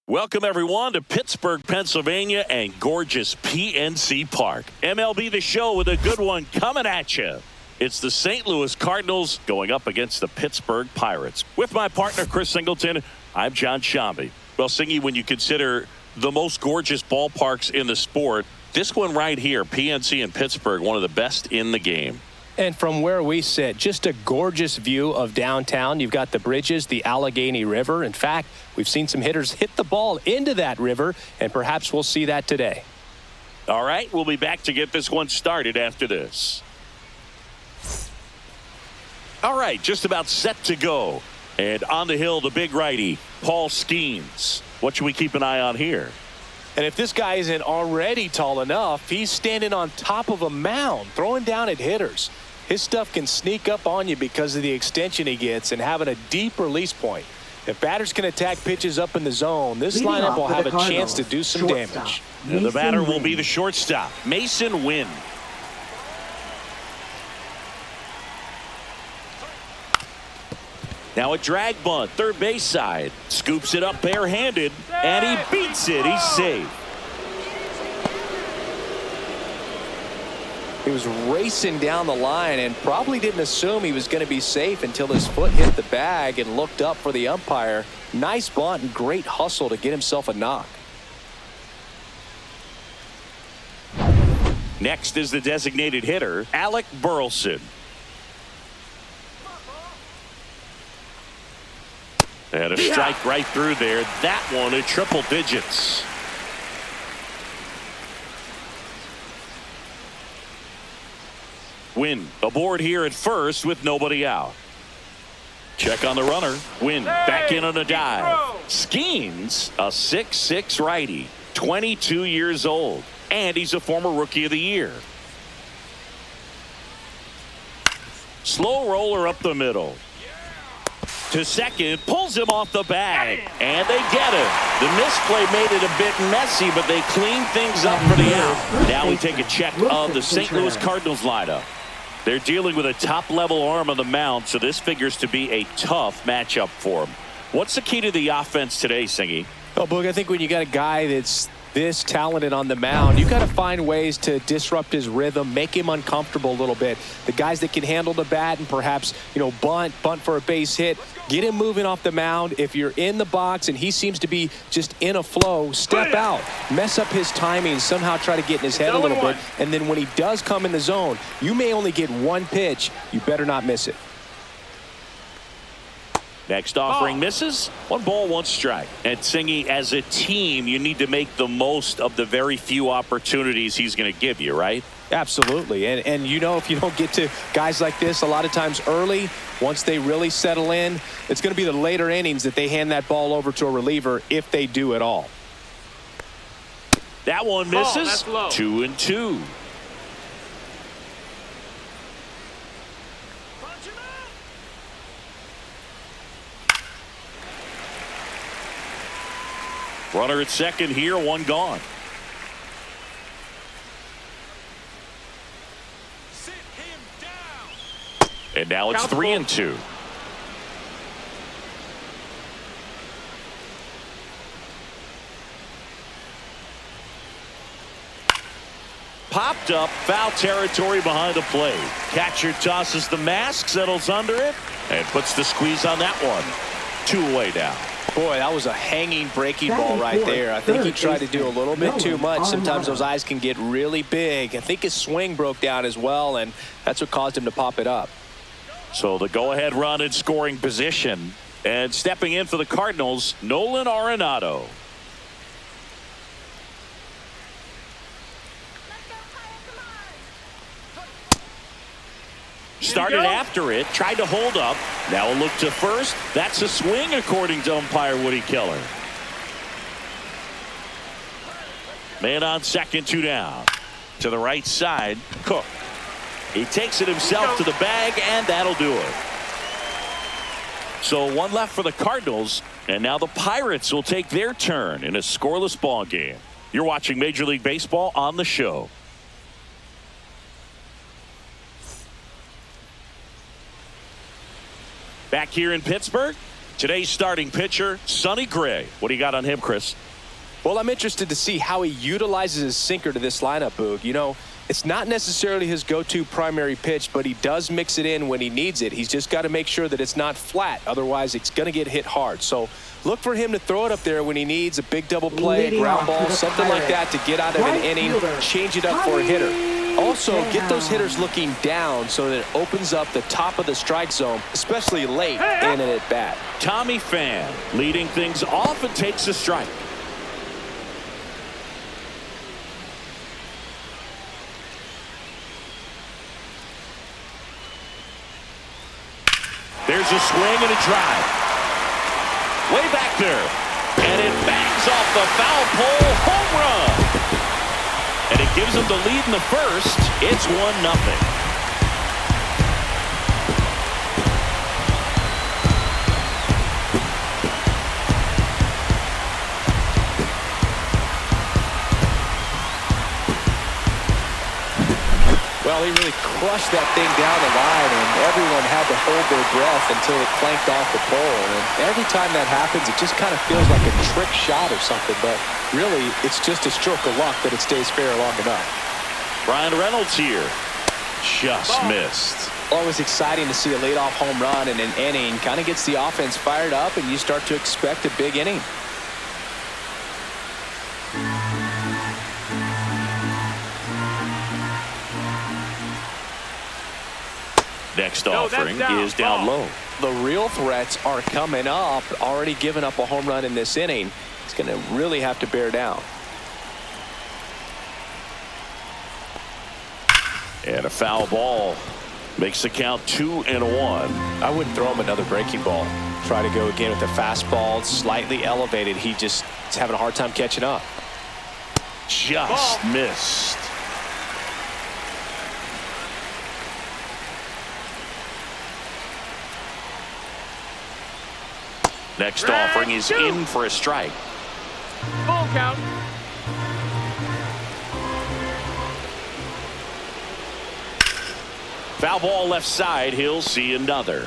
Welcome, everyone, to Pittsburgh, Pennsylvania, and gorgeous PNC Park. MLB The Show with a good one coming at you. It's the St. Louis Cardinals going up against the Pittsburgh Pirates. With my partner, Chris Singleton, I'm John Shambi. Well, Singy, when you consider the most gorgeous ballparks in the sport, this one right here, PNC in Pittsburgh, one of the best in the game. And from where we sit, just a gorgeous view of downtown. You've got the bridges, the Allegheny River. In fact, we've seen some hitters hit the ball into that river, and perhaps we'll see that today. All right, we'll be back to get this one started after this. All right, just about set to go. And on the hill, the big righty, Paul Skeens. What should we keep an eye on here? And if this guy isn't already tall enough, he's standing on top of a mound, throwing down at hitters. His stuff can sneak up on you because of the extension he gets and having a deep release point. If batters can attack pitches up in the zone, this lineup will have a chance to do some damage. And the batter will be the shortstop, Mason Wynn. Now a drag bunt, third base side. Scoops it up barehanded, and he beats it. He's safe. He was racing down the line and probably didn't assume he was going to be safe until his foot hit the bag and looked up for the umpire. Nice bunt and great hustle to get himself a knock. Next is the designated hitter, Alec Burleson. And a strike right through there. That one at triple digits. Wynn aboard here at first with nobody out. Check on the runner. Wynn back in on a dive. Skeens, a 6'6" righty, 22 years old, and he's a former Rookie of the Year. Slow roller up the middle. To second, pulls him off the bag, and they get him. The misplay made it a bit messy, but they clean things up for the out. Now we take a check of the St. Louis Cardinals lineup. They're dealing with a top-level arm on the mound, so this figures to be a tough matchup for them. What's the key to the offense today, Singy? Oh, Boog, I think when you got a guy that's this talented on the mound, you got to find ways to disrupt his rhythm, make him uncomfortable a little bit. The guys that can handle the bat and perhaps, bunt for a base hit, get him moving off the mound. If you're in the box and he seems to be just in a flow, step out, mess up his timing, somehow try to get in his head a little bit. And then when he does come in the zone, you may only get one pitch. You better not miss it. Next offering misses. 1 ball, 1 strike. And Singy, as a team, you need to make the most of the very few opportunities he's going to give you, right? Absolutely. And if you don't get to guys like this a lot of times early, once they really settle in, it's going to be the later innings that they hand that ball over to a reliever, if they do at all. That one misses. 2-2. Runner at second here, 1 gone. Sit him down. And now it's 3-2. Popped up, foul territory behind the plate. Catcher tosses the mask, settles under it, and puts the squeeze on that one. 2 away now. Boy, that was a hanging breaking ball right there. I think he tried to do a little bit too much. Sometimes those eyes can get really big. I think his swing broke down as well, and that's what caused him to pop it up. So the go-ahead run in scoring position. And stepping in for the Cardinals, Nolan Arenado. Started after it, tried to hold up. Now a look to first. That's a swing, according to umpire Woody Keller. Man on second, 2 down. To the right side, Cook. He takes it himself to the bag, and that'll do it. So 1 left for the Cardinals, and now the Pirates will take their turn in a scoreless ball game. You're watching Major League Baseball on the Show. Back here in Pittsburgh, Today's starting pitcher, Sonny Gray. What do you got on him, Chris? Well, I'm interested to see how he utilizes his sinker to this lineup, Boog. You know, it's not necessarily his go-to primary pitch, but he does mix it in when he needs it. He's just got to make sure that it's not flat. Otherwise, it's going to get hit hard. So look for him to throw it up there when he needs a big double play, a ground ball, something like that to get out of an inning, change it up for a hitter. Also, get those hitters looking down so that it opens up the top of the strike zone, especially late in an at-bat. Tommy Pham leading things off and takes a strike. There's a swing and a drive. Way back there. And it bangs off the foul pole. Home run. And it gives them the lead in the first. It's 1-0. Well, he really crushed that thing down the line, and everyone had to hold their breath until it clanked off the pole. And every time that happens, it just kind of feels like a trick shot or something. But really, it's just a stroke of luck that it stays fair long enough. Brian Reynolds here. Just missed. Always exciting to see a leadoff home run in an inning. Kind of gets the offense fired up, and you start to expect a big inning. Next offering is down low. The real threats are coming up. Already given up a home run in this inning. It's going to really have to bear down. And a foul ball makes the count 2-1. I wouldn't throw him another breaking ball. Try to go again with the fastball. It's slightly elevated. He just is having a hard time catching up. Just missed. Next offering is in for a strike. Full count. Foul ball left side. He'll see another.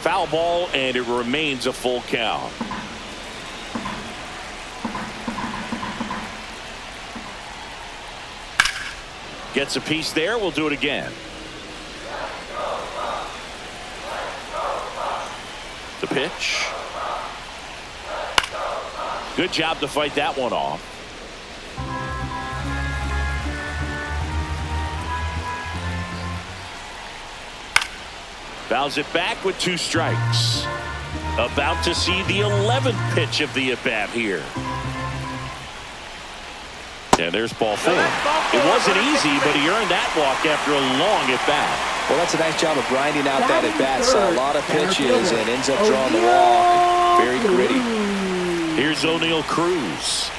Foul ball, and it remains a full count. Gets a piece there. We'll do it again. The pitch. Good job to fight that one off. Fouls it back with 2 strikes. About to see the 11th pitch of the at-bat here. And there's ball 4. It wasn't easy, but he earned that walk after a long at-bat. Well, that's a nice job of grinding out that at-bat. Saw a lot of pitches and ends up drawing the walk. Very gritty. Here's O'Neal Cruz.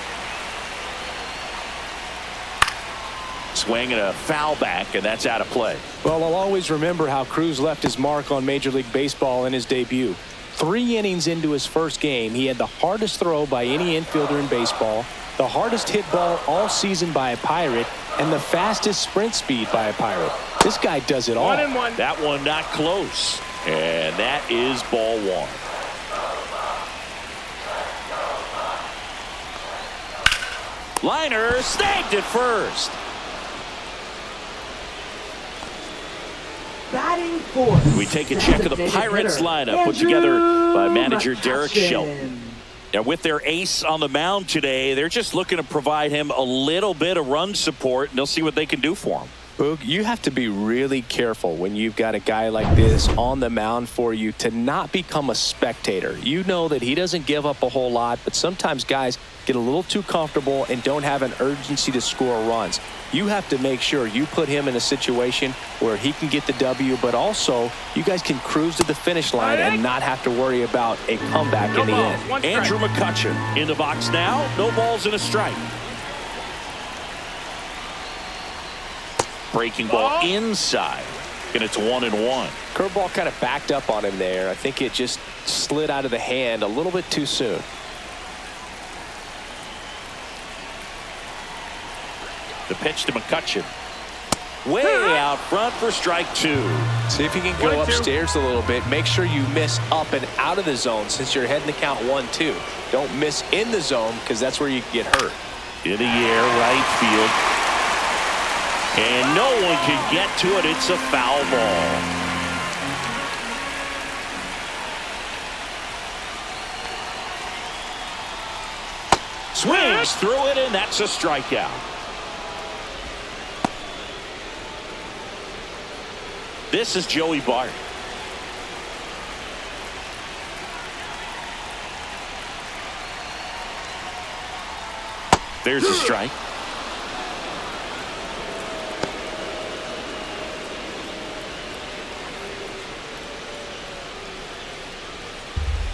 Swing and a foul back, and that's out of play. Well, I'll always remember how Cruz left his mark on Major League Baseball in his debut. 3 innings into his first game, he had the hardest throw by any infielder in baseball, the hardest hit ball all season by a Pirate, and the fastest sprint speed by a Pirate. This guy does it all. 1-1. That one not close. And that is ball 1. Liner snagged at first. Batting fourth. We take a check of the Pirates lineup put together by manager Derek Shelton. Now, with their ace on the mound today, they're just looking to provide him a little bit of run support, and they'll see what they can do for him. Boog, you have to be really careful when you've got a guy like this on the mound for you to not become a spectator. You know that he doesn't give up a whole lot, but sometimes guys get a little too comfortable and don't have an urgency to score runs. You have to make sure you put him in a situation where he can get the W, but also you guys can cruise to the finish line and not have to worry about a comeback in the end. Andrew McCutchen in the box now. No balls and a strike. Breaking ball inside, and it's 1-1. Curveball kind of backed up on him there. I think it just slid out of the hand a little bit too soon. The pitch to McCutchen. Way out front for strike 2. See if you can go upstairs a little bit. Make sure you miss up and out of the zone since you're heading the count 1-2. Don't miss in the zone because that's where you get hurt. In the air, right field. And no one can get to it. It's a foul ball. Swings through it, and that's a strikeout. This is Joey Bart. There's a strike.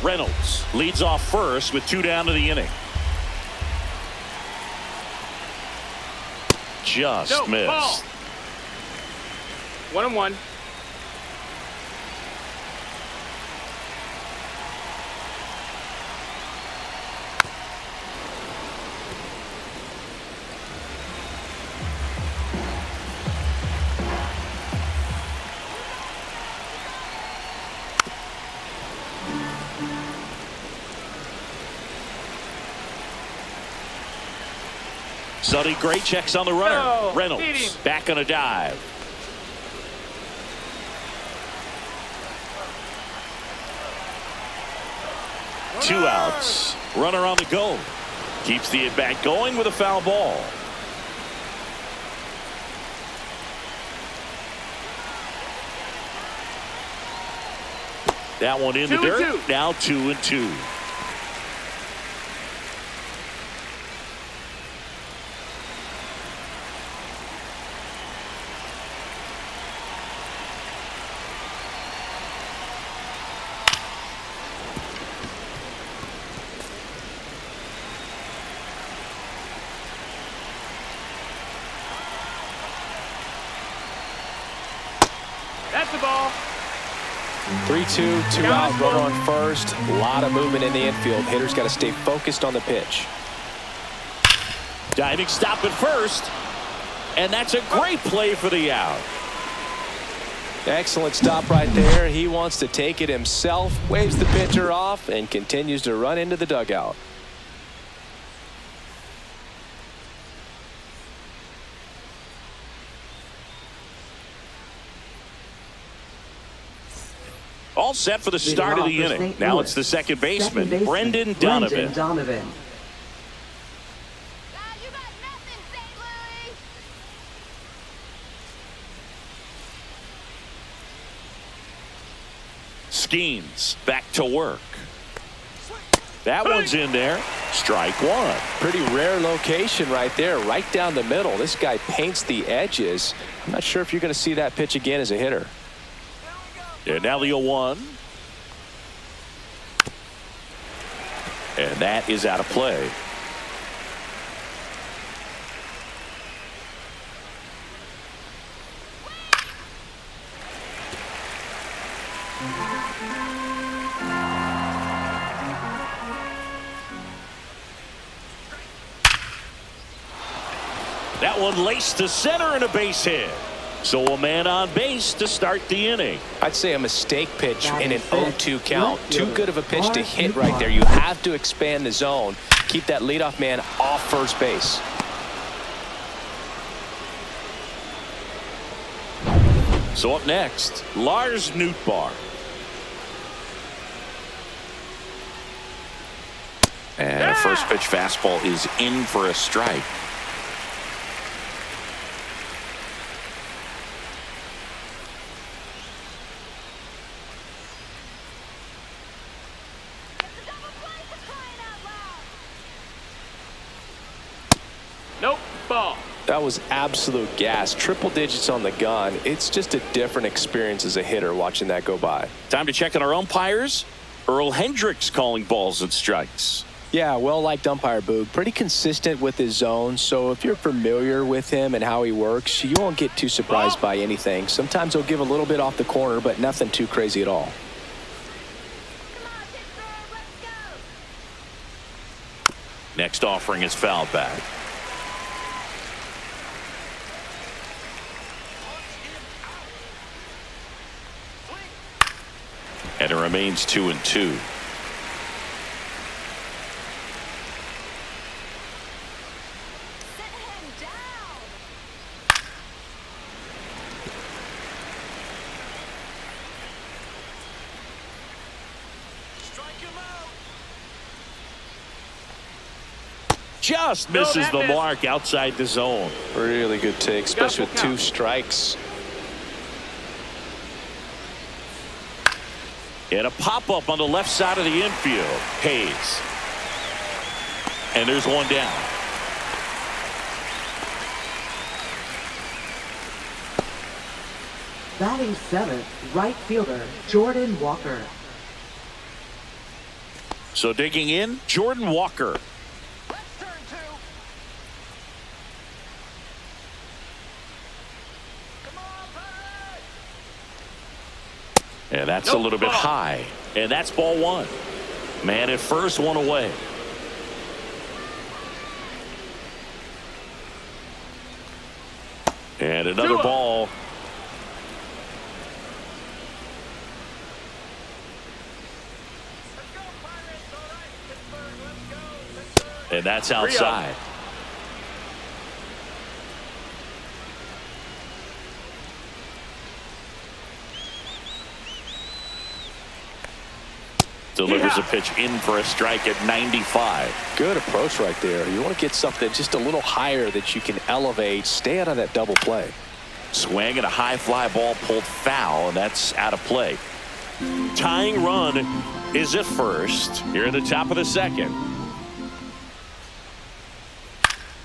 Reynolds leads off first with 2 down to the inning. Just missed. Ball. 1-1. Sonny Gray checks on the runner. No, Reynolds back on a dive. Two outs. Runner on the go. Keeps the at-bat going with a foul ball. That one in the dirt. Now 2-2. That's the ball. 3-2, 2 out, runner on first. A lot of movement in the infield. Hitters got to stay focused on the pitch. Diving stop at first. And that's a great play for the out. Excellent stop right there. He wants to take it himself, waves the pitcher off, and continues to run into the dugout. All set for the start of the inning. Now it's the second baseman, Brendan Donovan. Skeens back to work. That one's in there. Strike 1. Pretty rare location right there, right down the middle. This guy paints the edges. I'm not sure if you're going to see that pitch again as a hitter. And now the 0-1. And that is out of play. That one laced to center and a base hit. So a man on base to start the inning. I'd say a mistake pitch in an 0-2 count. Too good of a pitch to hit right there. You have to expand the zone. Keep that leadoff man off first base. So up next, Lars Nootbaar. And a first pitch fastball is in for a strike. Nope, ball. That was absolute gas. Triple digits on the gun. It's just a different experience as a hitter watching that go by. Time to check on our umpires. Earl Hendricks calling balls and strikes. Yeah, well-liked umpire, Boog. Pretty consistent with his zone, so if you're familiar with him and how he works, you won't get too surprised by anything. Sometimes he'll give a little bit off the corner, but nothing too crazy at all. Next offering is foul back. And it remains 2-2. Just misses the mark outside the zone. Really good take, especially with 2 strikes. And a pop-up on the left side of the infield. Hayes. And there's one down. Batting 7th, right fielder, Jordan Walker. So digging in, Jordan Walker. And that's a little bit high. And that's ball 1. Man at first, 1 away. And another ball. And that's outside. Delivers a pitch in for a strike at 95. Good approach right there. You want to get something just a little higher that you can elevate. Stay out of that double play. Swing and a high fly ball pulled foul, and that's out of play. Tying run is at first here at the top of the second.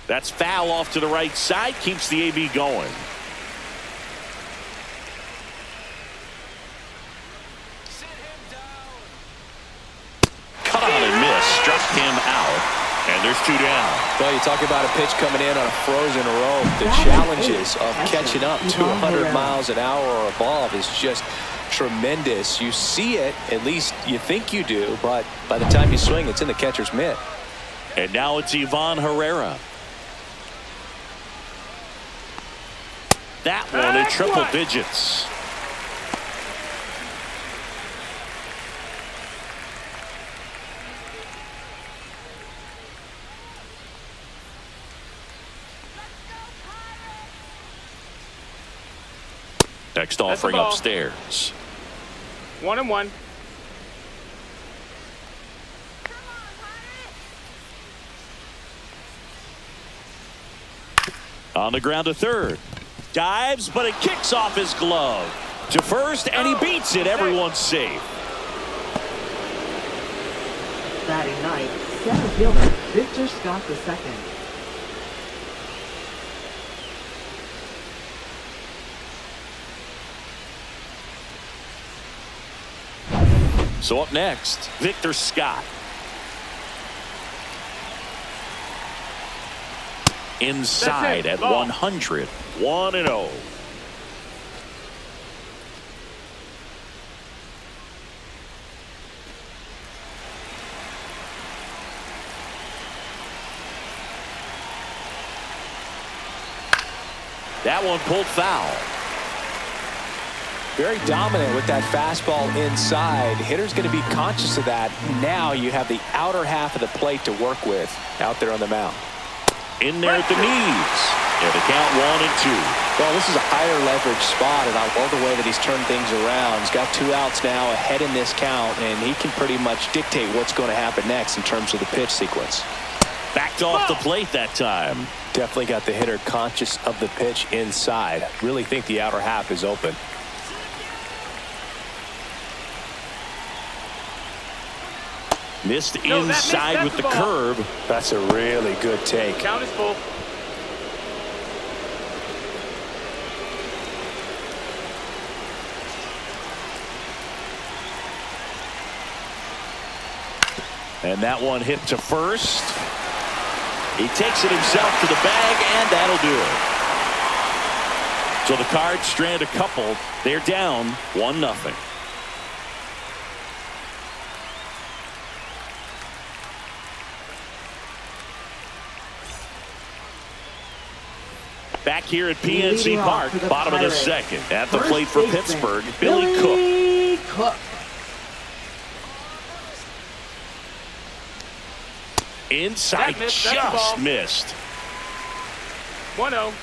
That's foul off to the right side, keeps the AB going. Cut on and miss, struck him out, and there's 2 down. Well, you talk about a pitch coming in on a frozen rope. The challenges of catching up to 100 miles an hour or above is just tremendous. You see it, at least you think you do, but by the time you swing, it's in the catcher's mitt. And now it's Ivan Herrera. That one in triple digits. Next offering upstairs. 1-1. On the ground to third. Dives, but it kicks off his glove to first, and he beats it. Everyone's safe. Batting 9th, center fielder, Victor Scott II. So up next, Victor Scott. Inside at 100. 1-0. That one pulled foul. Very dominant with that fastball inside. Hitter's going to be conscious of that. Now you have the outer half of the plate to work with out there on the mound. In there at the knees. And the count 1-2. Well, this is a higher leverage spot, and I love the way that he's turned things around. He's got 2 outs now ahead in this count, and he can pretty much dictate what's going to happen next in terms of the pitch sequence. Backed off the plate that time. Definitely got the hitter conscious of the pitch inside. Really think the outer half is open. Missed inside with the curve. That's a really good take. Count is full. And that one hit to first. He takes it himself to the bag, and that'll do it. So the Cards strand a couple. They're down 1-0. Back here at PNC Park, bottom of the second. At the plate for Pittsburgh, Billy Cook. Inside, That's the ball. just missed. 1-0.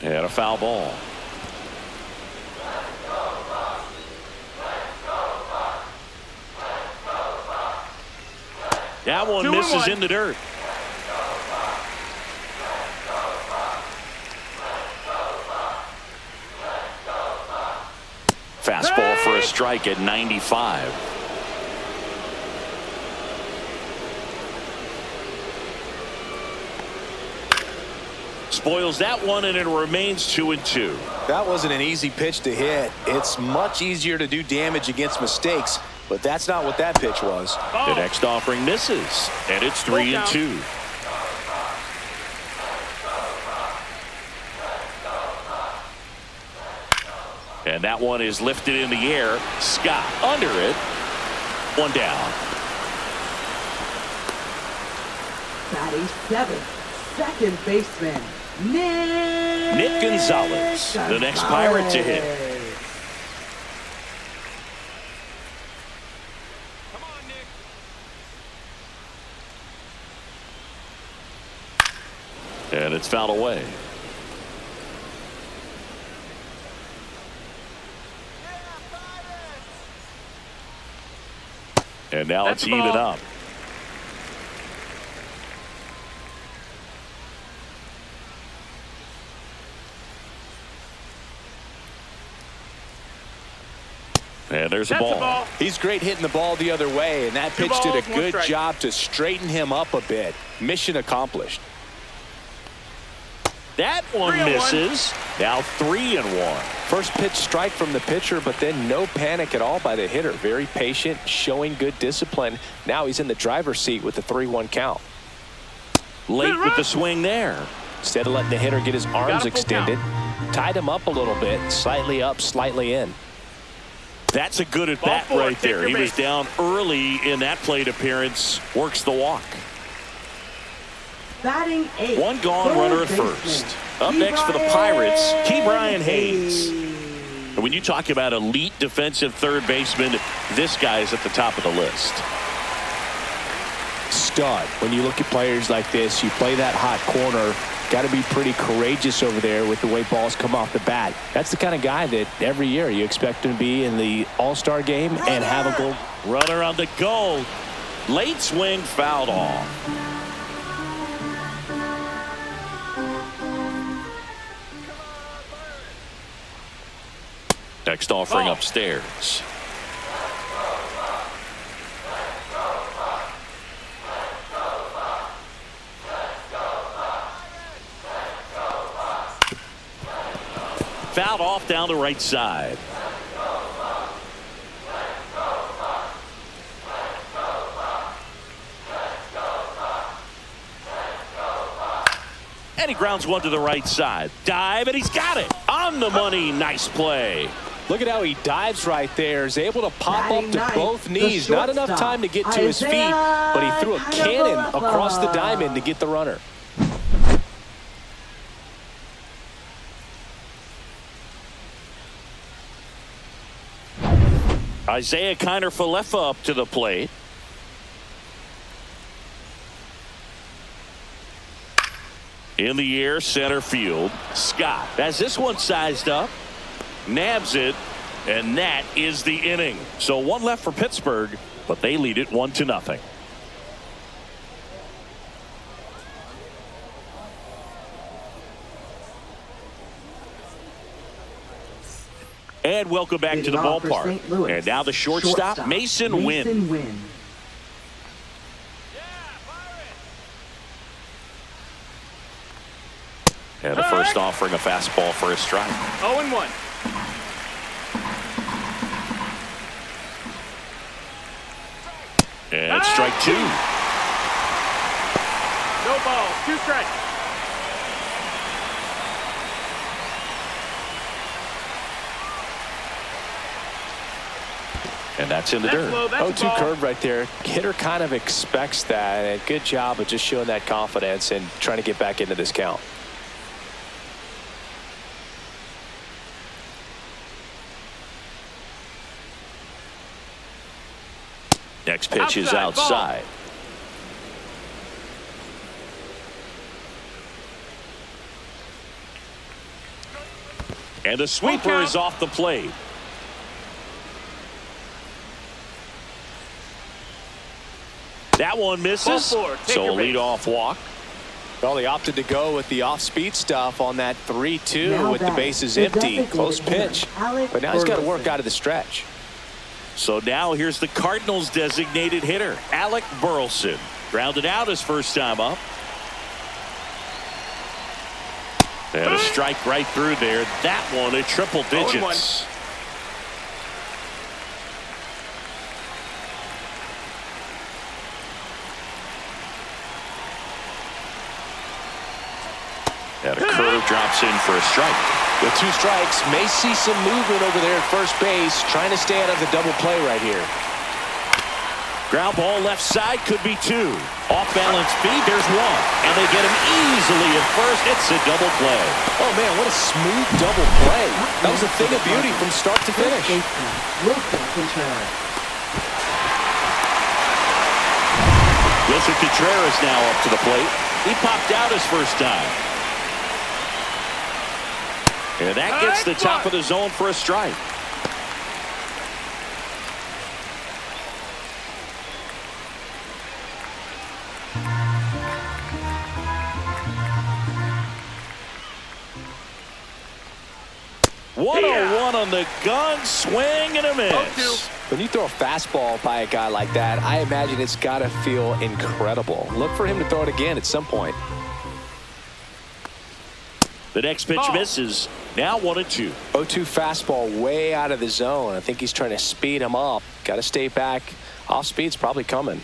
And a foul ball. That one misses in the dirt. Fastball for a strike at 95. Spoils that one, and it remains 2-2. That wasn't an easy pitch to hit. It's much easier to do damage against mistakes, but that's not what that pitch was. The next offering misses, and it's 3-2. And that one is lifted in the air. Scott under it. One down. Batting seventh, second baseman, Nick Gonzalez, the next Pirate to hit. Come on, Nick. And it's fouled away. And now That's it's the even ball. up. And there's a That's the ball. ball. He's great hitting the ball the other way, and that pitch did a balls, one good strike. job to straighten him up a bit. Mission accomplished. That one 3-1. misses. Now 3-1. First pitch strike from the pitcher, but then no panic at all by the hitter. Very patient, showing good discipline. Now he's in the driver's seat with the 3-1 count. Late with the swing there. Instead of letting the hitter get his arms got a full extended, tied him up a little bit, slightly up, slightly in. That's a good at Ball bat four, right take there. your He was base. down early in that plate appearance. Works the walk. Batting eighth, One gone, third runner at baseman, first. Up next for the Pirates, Brian Hayes. And when you talk about elite defensive third baseman, this guy is at the top of the list. Stud. When you look at players like this, you play that hot corner, got to be pretty courageous over there with the way balls come off the bat. That's the kind of guy that every year you expect him to be in the All-Star game and have a goal. Runner on the goal. Late swing, fouled off. Next offering upstairs. Fouled off down the right side. And he grounds one to the right side. Dive, and he's got it. On the money. Nice play. Look at how he dives right there. Is able to pop up to Batting both ninth, the knees. Not enough shortstop, time to get to his feet, but he threw a cannon across the diamond to get the runner. Isaiah Kiner-Falefa up to the plate. In the air, center field. Scott has this one sized up. Nabs it, and that is the inning. So one left for Pittsburgh, but they lead it 1-0. And welcome back to the Leading off for ballpark. St. Louis, And now the shortstop, Mason Wynn. And the first offering, a fastball for a strike. 0-1. And strike two. No ball. 2 strikes. And that's in the That's dirt. low. That's a 0-2 ball. curve right there. Hitter kind of expects that. And good job of just showing that confidence and trying to get back into this count. Next pitch is outside. And the sweeper is off the plate. That one misses. So a leadoff walk. Well, he opted to go with the off-speed stuff on that 3-2 with the bases empty. Close pitch. But now he's got to work out of the stretch. So now here's the Cardinals designated hitter, Alec Burleson. Grounded out his first time up. And a strike right through there. That one at triple digits. And a curve drops in for a strike. With 2 strikes, may see some movement over there at first base, trying to stay out of the double play right here. Ground ball left side, could be 2. Off balance feed, there's 1. And they get him easily at first. It's a double play. Oh man, what a smooth double play. That was a thing of beauty from start to finish. Wilson Contreras now up to the plate. He popped out his first time. And that gets the top of the zone for a strike. One on the gun, swing and a miss. When you throw a fastball by a guy like that, I imagine it's got to feel incredible. Look for him to throw it again at some point. The next pitch misses. Now 1-2. 0-2 fastball way out of the zone. I think he's trying to speed him up. Got to stay back. Off speed's probably coming.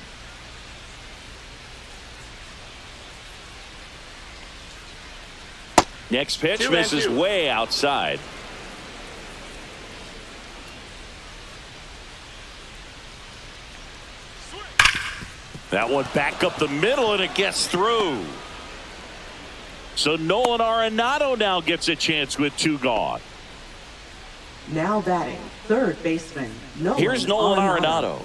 Next pitch misses way outside. That one back up the middle and it gets through. So Nolan Arenado now gets a chance with 2 gone. Now batting, third baseman, Nolan Here's Nolan Arenado.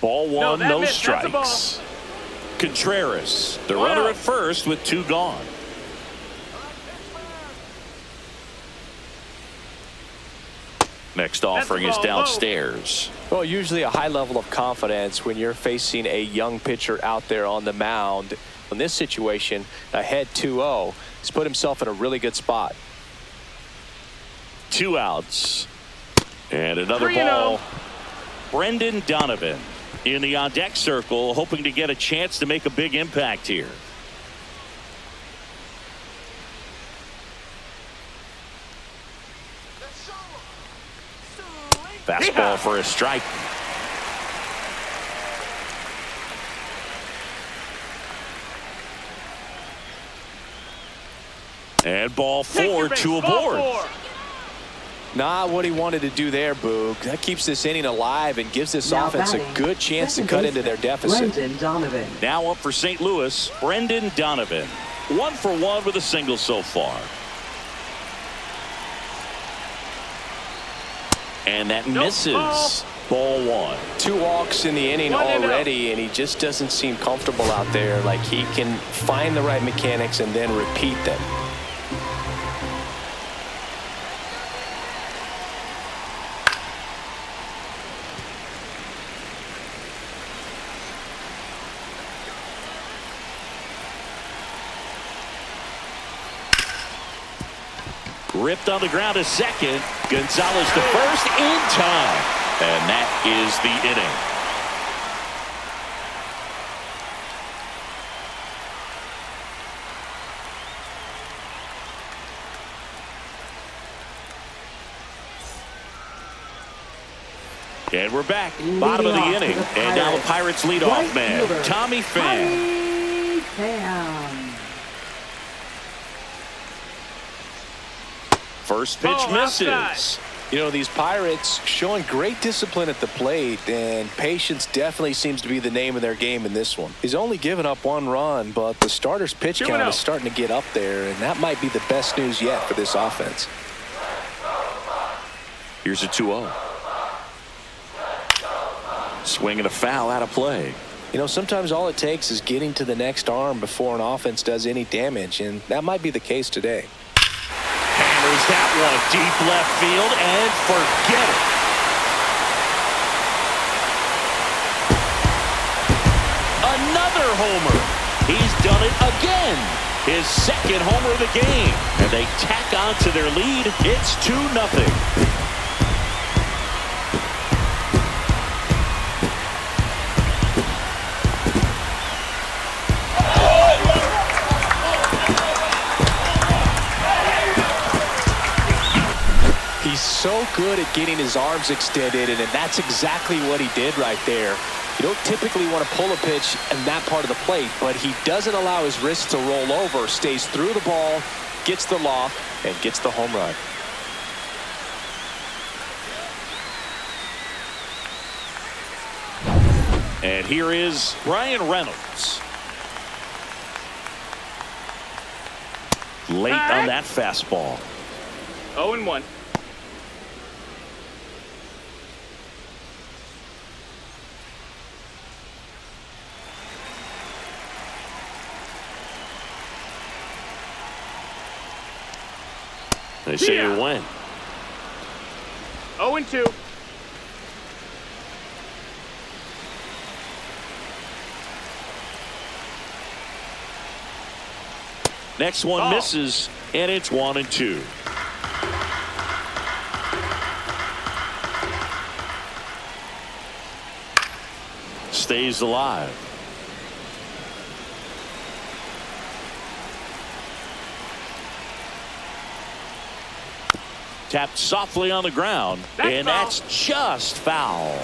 Ball 1, no strikes. Contreras, the runner at first with 2 gone. Next offering is downstairs. Well, usually a high level of confidence when you're facing a young pitcher out there on the mound. In this situation, ahead 2-0, he's put himself in a really good spot. 2 outs. And another ball. Brendan Donovan in the on-deck circle, hoping to get a chance to make a big impact here. Fastball for a strike. And ball 4, 2 aboard. Not what he wanted to do there, Boog. That keeps this inning alive and gives this offense a good chance to cut into their deficit. Brendan Donovan. Now up for St. Louis, Brendan Donovan. 1 for 1 with a single so far. And that misses. Ball 1. 2 walks in the inning already, and he just doesn't seem comfortable out there. Like he can find the right mechanics and then repeat them. Ripped on the ground to second. Gonzalez to first in time. And that is the inning. And we're back. Bottom of the inning. And now the Pirates lead off man, Tommy Pham. First pitch misses. You know, these Pirates showing great discipline at the plate, and patience definitely seems to be the name of their game in this one. He's only given up 1 run, but the starter's pitch count is starting to get up there, and that might be the best news yet for this offense. Here's a 2-0. Swing and a foul out of play. You know, sometimes all it takes is getting to the next arm before an offense does any damage, and that might be the case today. Hammers that one deep left field and forget it. Another homer. He's done it again. His second homer of the game. And they tack on to their lead. It's 2-0. So good at getting his arms extended, and that's exactly what he did right there. You don't typically want to pull a pitch in that part of the plate, but he doesn't allow his wrist to roll over, stays through the ball, gets the loft, and gets the home run. And here is Brian Reynolds. Late on that fastball. 0-1. They say you win. 0-2. Next one misses, and it's 1-2. Stays alive. Tapped softly on the ground, and that's just foul.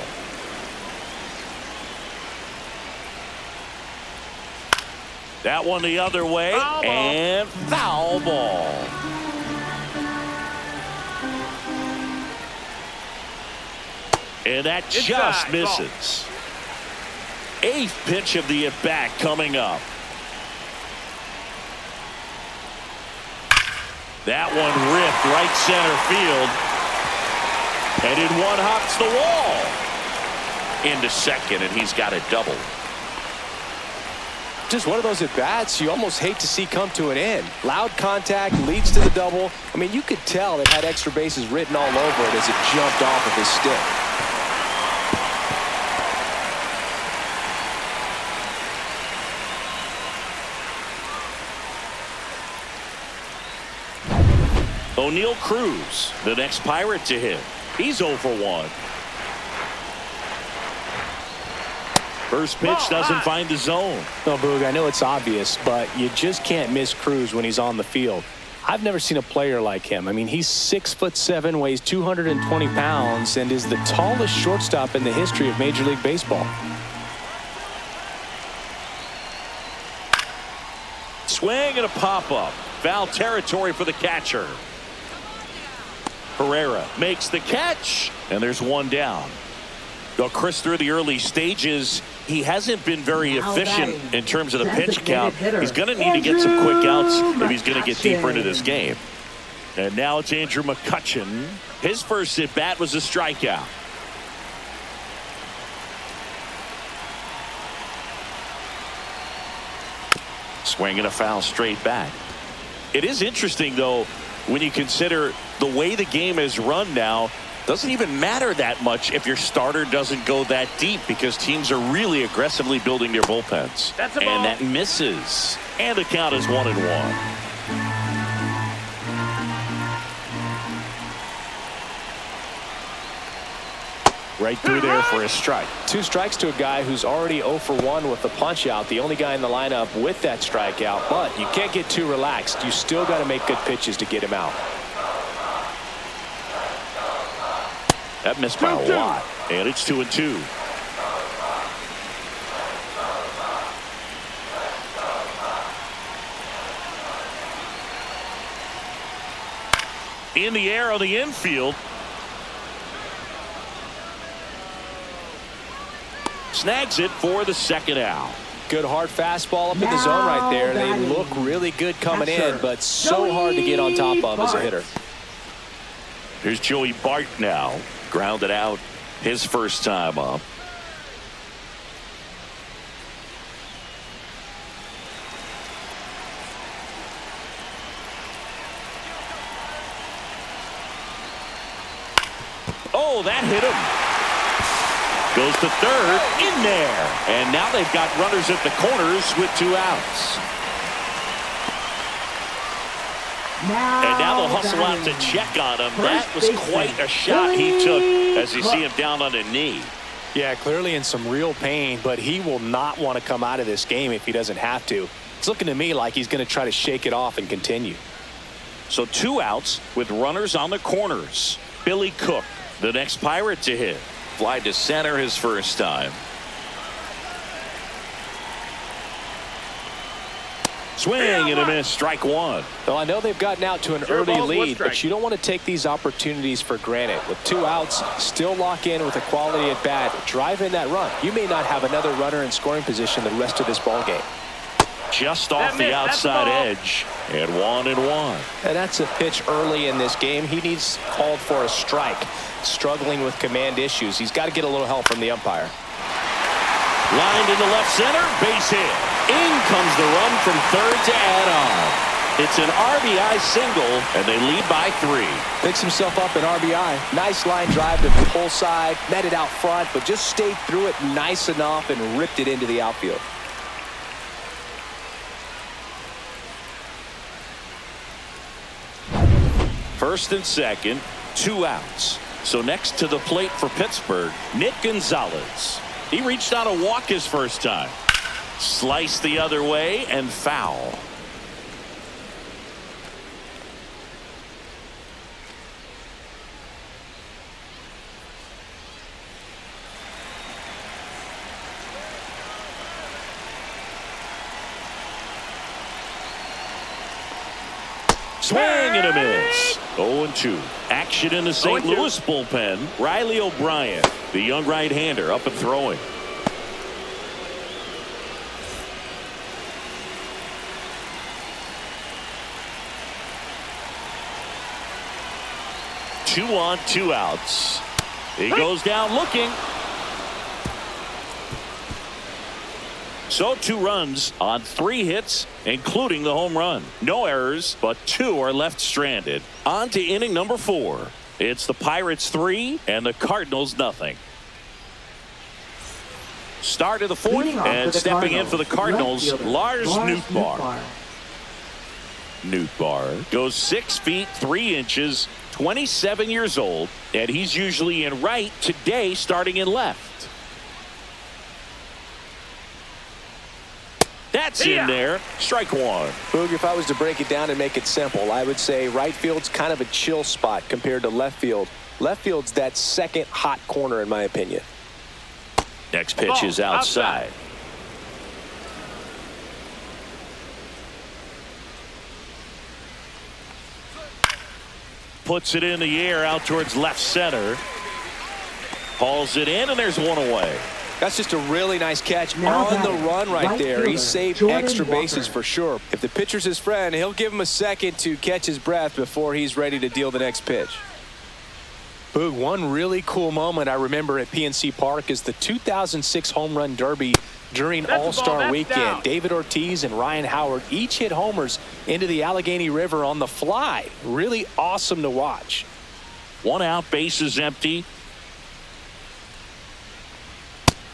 That one the other way, and foul ball. And that just misses. 8th pitch of the at-bat coming up. That one ripped right center field. And in one hops the wall. Into second, and he's got a double. Just one of those at-bats you almost hate to see come to an end. Loud contact leads to the double. I mean, you could tell it had extra bases written all over it as it jumped off of his stick. O'Neal Cruz, the next Pirate to hit. He's 0 for 1. First pitch doesn't find the zone. No, Boog, I know it's obvious, but you just can't miss Cruz when he's on the field. I've never seen a player like him. I mean, he's 6'7", weighs 220 pounds, and is the tallest shortstop in the history of Major League Baseball. Swing and a pop-up. Foul territory for the catcher. Herrera makes the catch, and there's one down. Well, Chris, through the early stages, he hasn't been very efficient in terms of the pitch count. He's going to need to get some quick outs if he's going to get deeper into this game. And now it's Andrew McCutchen. His first at-bat was a strikeout. Swing and a foul straight back. It is interesting, though, when you consider the way the game is run now. Doesn't even matter that much if your starter doesn't go that deep, because teams are really aggressively building their bullpens. And that misses. And the count is 1-1. Right through there for a strike. 2 strikes to a guy who's already 0 for 1 with the punch out. The only guy in the lineup with that strikeout. But you can't get too relaxed. You still got to make good pitches to get him out. That missed by a lot. And it's 2-2. In the air on the infield. snags it for the second out. Good hard fastball up in the zone right there. They look really good coming in, but so hard to get on top of as a hitter. Here's Joey Bart now. Grounded out his first time up. Oh, that hit him. Goes to third, in there. And now they've got runners at the corners with 2 outs. And now they'll hustle out to check on him. That was quite a shot he took as you see him down on a knee. Yeah, clearly in some real pain, but he will not want to come out of this game if he doesn't have to. It's looking to me like he's going to try to shake it off and continue. So 2 outs with runners on the corners. Billy Cook, the next Pirate to hit. Fly to center his first time. Swing and a miss, strike 1. Well, I know they've gotten out to an early lead, but you don't want to take these opportunities for granted. With 2 outs, still lock in with a quality at bat, drive in that run. You may not have another runner in scoring position the rest of this ball game. Just off the outside edge, and 1-1. And that's a pitch early in this game. He needs called for a strike. Struggling with command issues. He's got to get a little help from the umpire. Lined into left center, base hit. In comes the run from third to add on. It's an RBI single, and they lead by 3. Picks himself up an RBI. Nice line drive to pull side, met it out front, but just stayed through it nice enough and ripped it into the outfield. First and second, 2 outs. So next to the plate for Pittsburgh, Nick Gonzalez. He reached out a walk his first time. Sliced the other way and foul. Swing and a miss. 0-2. Action in the St. Louis bullpen. Riley O'Brien, the young right-hander, up and throwing. Two on, 2 outs. He goes down looking. So 2 runs on 3 hits, including the home run. No errors, but 2 are left stranded. On to inning number 4. It's the Pirates 3 and the Cardinals nothing. Start of the 4th, and stepping in for the Cardinals, Lars Nootbaar. Nootbaar goes 6 feet 3 inches, 27 years old, and he's usually in right, today starting in left. That's in there. Strike 1. Boog, if I was to break it down and make it simple, I would say right field's kind of a chill spot compared to left field. Left field's that second hot corner, in my opinion. Next pitch is outside. Puts it in the air out towards left center. Hauls it in, and there's 1 away. That's just a really nice catch on the run right there. He saved extra bases for sure. If the pitcher's his friend, he'll give him a second to catch his breath before he's ready to deal the next pitch. Boog, one really cool moment I remember at PNC Park is the 2006 Home Run Derby during All-Star Weekend. David Ortiz and Ryan Howard each hit homers into the Allegheny River on the fly. Really awesome to watch. 1 out, bases empty.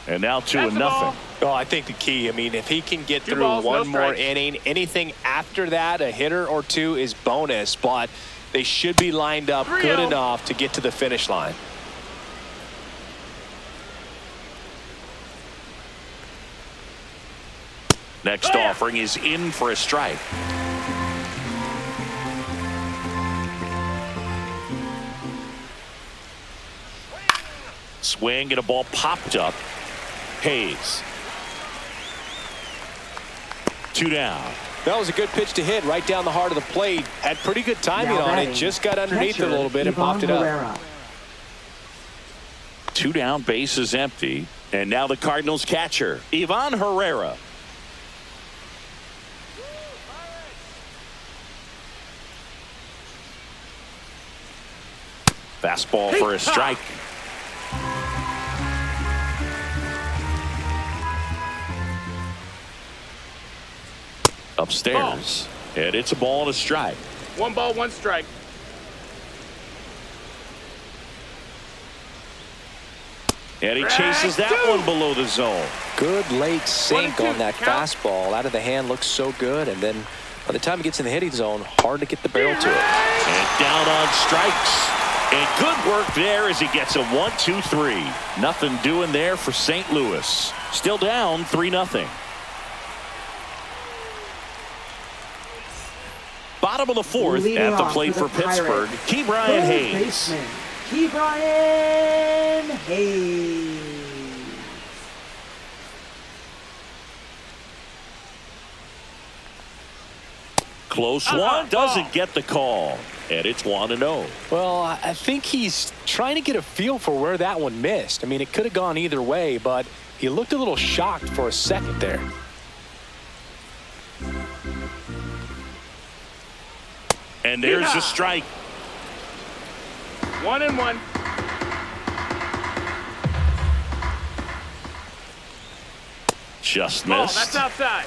And now 2-0. Oh, I think the key, I mean, if he can get through one more inning, anything after that, a hitter or 2 is bonus, but they should be lined up good enough to get to the finish line. Next offering is in for a strike. Swing and a ball popped up. Hayes. 2 down. That was a good pitch to hit right down the heart of the plate. Had pretty good timing on it. Just got underneath it a little bit and popped it up. 2 down, bases empty. And now the Cardinals catcher, Ivan Herrera. Fastball for a strike. Upstairs. And it's a ball and a strike. 1 ball, 1 strike. And he chases that one below the zone. Good late sink 1-2, on that count. fastball. Out of the hand, looks so good. And then by the time it gets in the hitting zone, hard to get the barrel to it. And down on strikes. And good work there as he gets a 1-2-3. Nothing doing there for St. Louis. Still down 3-0. Bottom of the 4th Leading at the off plate for the Pittsburgh, Pirates, Key Brian third Hayes. baseman, Key Brian Hayes. Close one, doesn't get the call. And it's 1-0. Well, I think he's trying to get a feel for where that one missed. I mean, it could have gone either way, but he looked a little shocked for a second there. And there's a strike. 1-1. Just Ball, missed. that's outside.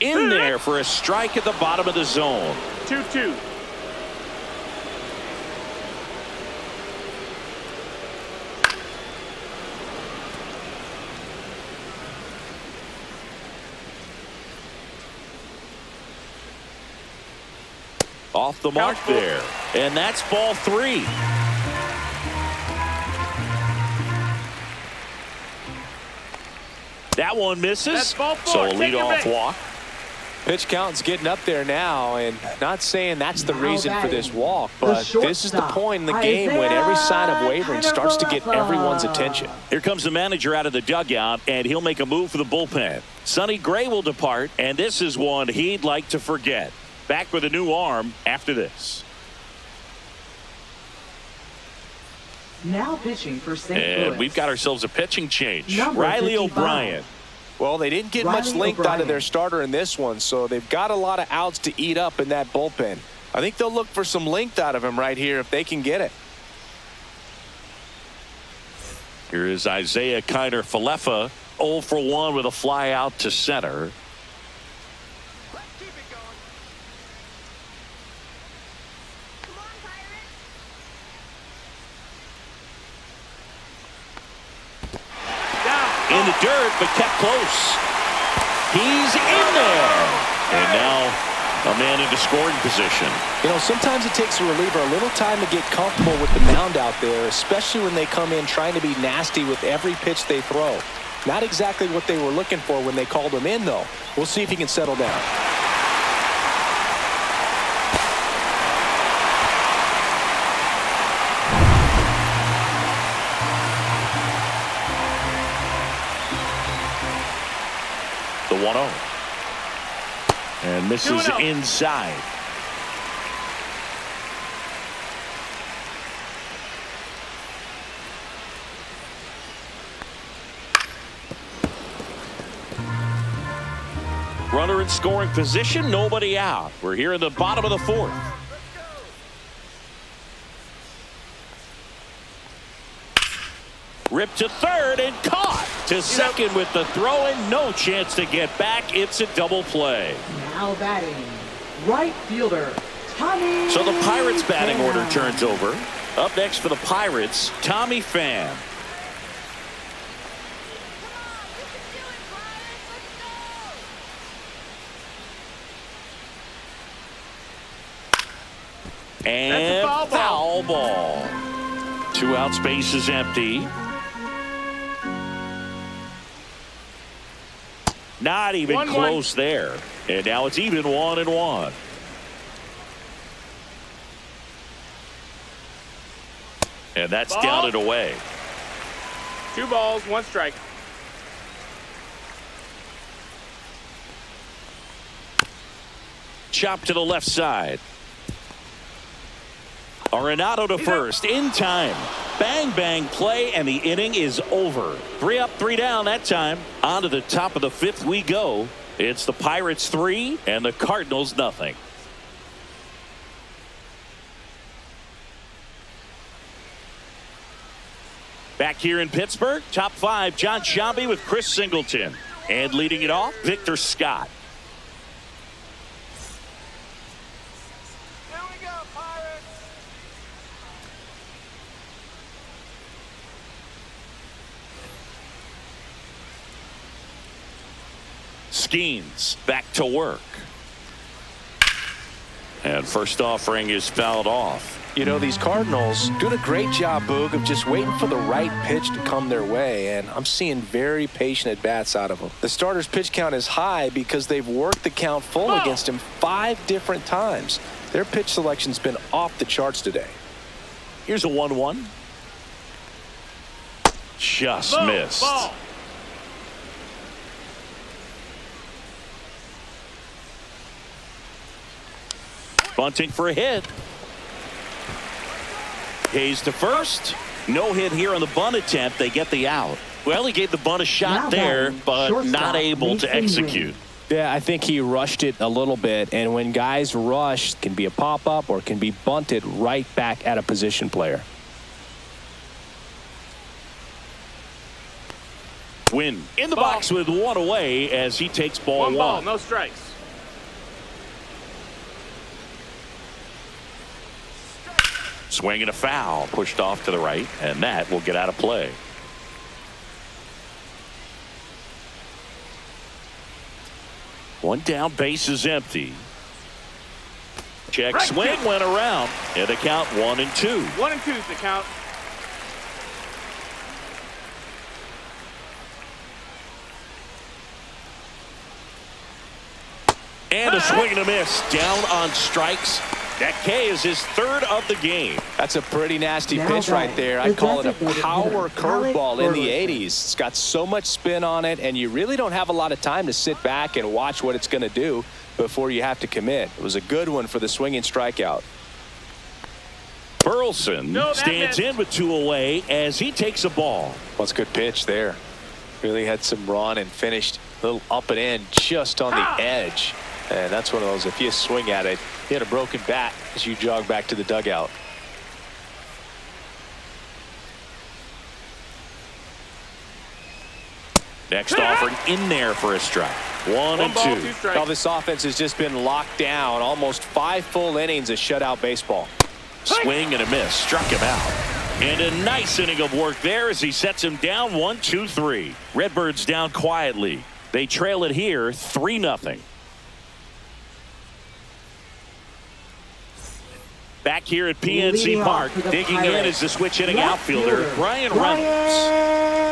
In there for a strike at the bottom of the zone. 2-2. Off the mark there. And that's ball 3. That one misses. That's ball 4. So a Take your leadoff pick. walk. Pitch count's getting up there now, and not saying that's the reason for this walk, The but this is the shortstop, point in the game when every sign of wavering starts to get everyone's attention. Here comes the manager out of the dugout, and he'll make a move for the bullpen. Sonny Gray will depart, and this is one he'd like to forget. Back with a new arm after this. Now pitching for St. And Louis. we've got ourselves a pitching change. Number Riley 55. O'Brien. Well, they didn't get much Riley length out of O'Brien. their starter in this one, so they've got a lot of outs to eat up in that bullpen. I think they'll look for some length out of him right here if they can get it. Here is Isaiah Kiner-Falefa, 0 for 1 with a fly out to center. In the dirt, but kept close. He's in there. And now a man into scoring position. You know, sometimes it takes a reliever a little time to get comfortable with the mound out there, especially when they come in trying to be nasty with every pitch they throw. Not exactly what they were looking for when they called him in, though. We'll see if he can settle down. The 1-0. And misses 2-0. inside. Runner in scoring position, nobody out. We're here in the bottom of the 4th. Ripped to third and caught to second with the throw and no chance to get back. It's a double play. Now batting, right fielder, Tommy. So the Pirates batting Pham. order turns over. Up next for the Pirates, Tommy Pham. And That's a foul ball. 2 out, space is empty. Not even 1-1. close there. And now it's even 1-1. And that's Ball. down and away. 2 balls, 1 strike. chop to the left side. Arenado to first in time. Bang, bang play, and the inning is over. 3 up, 3 down that time. On to the top of the 5th we go. It's the Pirates 3 and the Cardinals nothing. Back here in Pittsburgh, top 5, John Sciambi with Chris Singleton. And leading it off, Victor Scott. Here we go, Pirates. Skeens back to work. And first offering is fouled off. You know, these Cardinals doing a great job, Boog, of just waiting for the right pitch to come their way, and I'm seeing very patient at-bats out of them. The starter's pitch count is high because they've worked the count full against him 5 different times. Their pitch selection's been off the charts today. Here's a 1-1. Just missed. Ball. Bunting for a hit. Hayes to first. No hit here on the bunt attempt. They get the out. Well, he gave the bunt a shot Now there, batting, but shortstop, not able to Mason execute. Yeah, I think he rushed it a little bit, and when guys rush, it can be a pop-up or it can be bunted right back at a position player. Win in the box with 1 away as he takes ball 1 ball, 1. no strikes. Swinging a foul, pushed off to the right, and that will get out of play. One down, base is empty. Check Right swing kick. went around, and the count 1-2. 1 and 2 is the count. And a swing and a miss, down on strikes. That K is his 3rd of the game. That's a pretty nasty Now pitch right there. I the call it a designated power hitter, curveball in the Alex 80s. It's got so much spin on it, and you really don't have a lot of time to sit back and watch what it's going to do before you have to commit. It was a good one for the swinging strikeout. Burleson No, that stands missed. in with 2 away as he takes a ball. Well, it's a good pitch there. Really had some run and finished a little up and in just on the edge. And that's one of those, if you swing at it, you had a broken bat as you jog back to the dugout. Next offering in there for a strike. 1 and ball, 2. 2 strikes. Well, this offense has just been locked down. Almost 5 full innings of shutout baseball. Swing and a miss, struck him out. And a nice inning of work there as he sets him down 1-2-3. Redbirds down quietly. They trail it here 3-0. Back here at PNC Leading off Park, for the digging in Pirates, is the switch hitting left outfielder fielder, Brian Reynolds.